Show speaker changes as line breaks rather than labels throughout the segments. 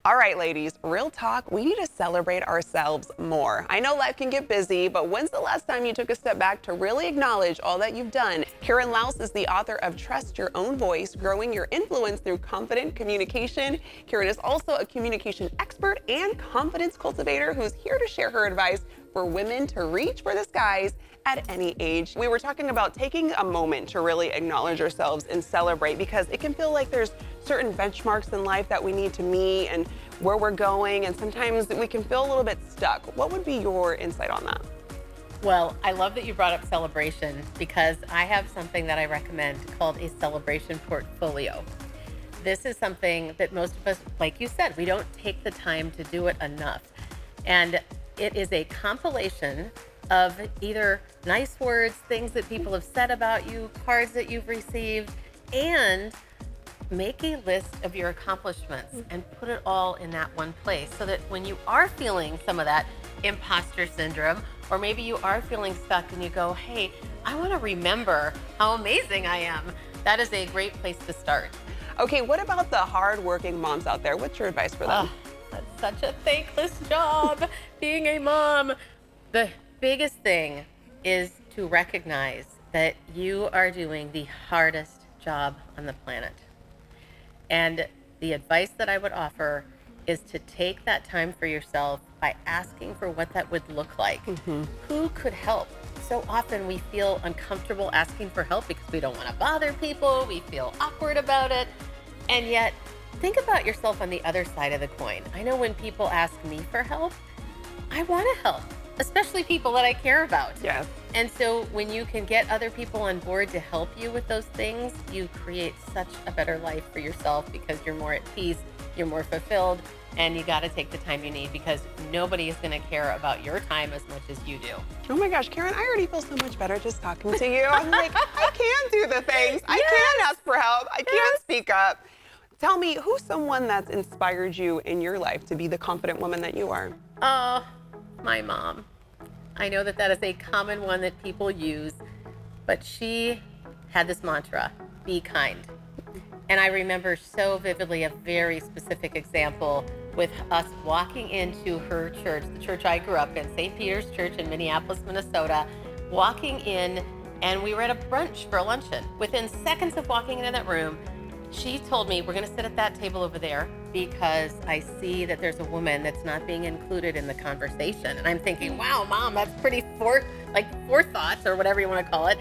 All right, ladies, real talk, we need to celebrate ourselves more. I know life can get busy, but when's the last time you took a step back to really acknowledge all that you've done? Karen Laos is the author of Trust Your Own Voice, Growing Your Influence Through Confident Communication. Karen is also a communication expert and confidence cultivator who's here to share her advice for women to reach for the skies at any age. We were talking about taking a moment to really acknowledge ourselves and celebrate, because it can feel like there's certain benchmarks in life that we need to meet and where we're going, and sometimes we can feel a little bit stuck. What would be your insight on that?
Well, I love that you brought up celebration, because I have something that I recommend called a celebration portfolio. This is something that most of us, like you said, we don't take the time to do it enough. And it is a compilation of either nice words, things that people have said about you, cards that you've received, and make a list of your accomplishments and put it all in that one place, so that when you are feeling some of that imposter syndrome, or maybe you are feeling stuck and you go, hey, I want to remember how amazing I am, that is a great place to start.
Okay, what about the hardworking moms out there? What's your advice for them?
That's such a thankless job, being a mom. The biggest thing is to recognize that you are doing the hardest job on the planet. And the advice that I would offer is to take that time for yourself by asking for what that would look like. Who could help? So often we feel uncomfortable asking for help because we don't want to bother people. We feel awkward about it. And yet, think about yourself on the other side of the coin. I know when people ask me for help, I want to help, especially people that I care about.
Yes.
And so when you can get other people on board to help you with those things, you create such a better life for yourself, because you're more at peace, you're more fulfilled, and you got to take the time you need, because nobody is going to care about your time as much as you do.
Oh my gosh, Karen, I already feel so much better just talking to you. I'm like, I can do the things. I can ask for help. I can speak up. Tell me, who's someone that's inspired you in your life to be the confident woman that you are?
My mom. I know that is a common one that people use, but she had this mantra, be kind. And I remember so vividly a very specific example with us walking into her church, the church I grew up in, St. Peter's Church in Minneapolis, Minnesota, walking in, and we were at a brunch for a luncheon. Within seconds of walking into that room, she told me, we're going to sit at that table over there because I see that there's a woman that's not being included in the conversation. And I'm thinking, wow, Mom, that's pretty forethought, or whatever you want to call it.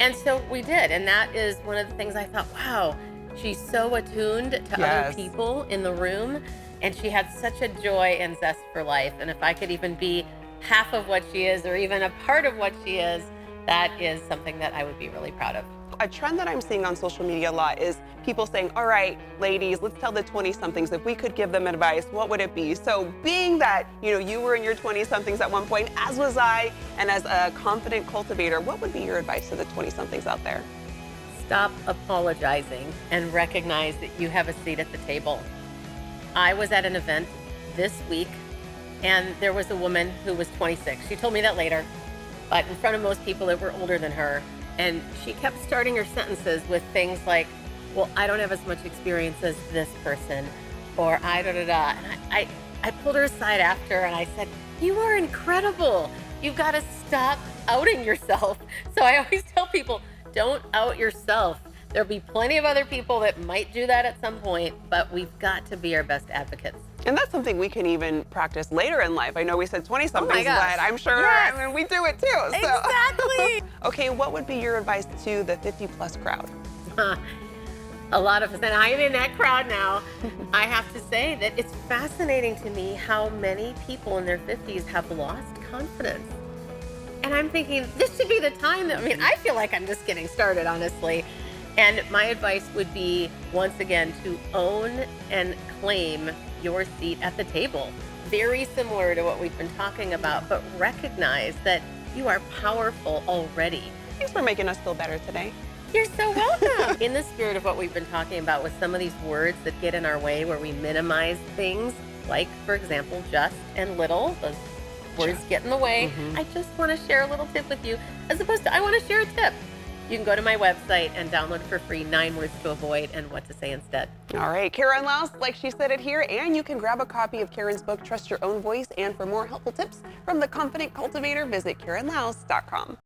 And so we did. And that is one of the things I thought, wow, she's so attuned to other people in the room. And she had such a joy and zest for life. And if I could even be half of what she is, or even a part of what she is, that is something that I would be really proud of.
A trend that I'm seeing on social media a lot is people saying, all right, ladies, let's tell the 20-somethings, if we could give them advice, what would it be? So being that, you were in your 20-somethings at one point, as was I, and as a confident cultivator, what would be your advice to the 20-somethings out there?
Stop apologizing and recognize that you have a seat at the table. I was at an event this week, and there was a woman who was 26. She told me that later, but in front of most people that were older than her. And she kept starting her sentences with things like, well, I don't have as much experience as this person, or da-da-da. And I pulled her aside after, and I said, you are incredible. You've got to stop outing yourself. So I always tell people, don't out yourself. There'll be plenty of other people that might do that at some point, but we've got to be our best advocates.
And that's something we can even practice later in life. I know we said 20-somethings,
but
I'm sure we do it too. So.
Exactly.
Okay, what would be your advice to the 50-plus crowd?
A lot of us, and I'm in that crowd now. I have to say that it's fascinating to me how many people in their 50s have lost confidence. And I'm thinking, this should be the time that, I feel like I'm just getting started, honestly. And my advice would be, once again, to own and claim your seat at the table. Very similar to what we've been talking about, but recognize that you are powerful already.
Thanks for making us feel better today.
You're so welcome. In the spirit of what we've been talking about with some of these words that get in our way, where we minimize things, like, for example, just and little, those words get in the way. I just want to share a little tip with you, as opposed to I want to share a tip. You can go to my website and download for free 9 words to avoid and what to say instead.
All right, Karen Laos, like she said it here, and you can grab a copy of Karen's book, Trust Your Own Voice, and for more helpful tips from the Confident Cultivator, visit KarenLaos.com.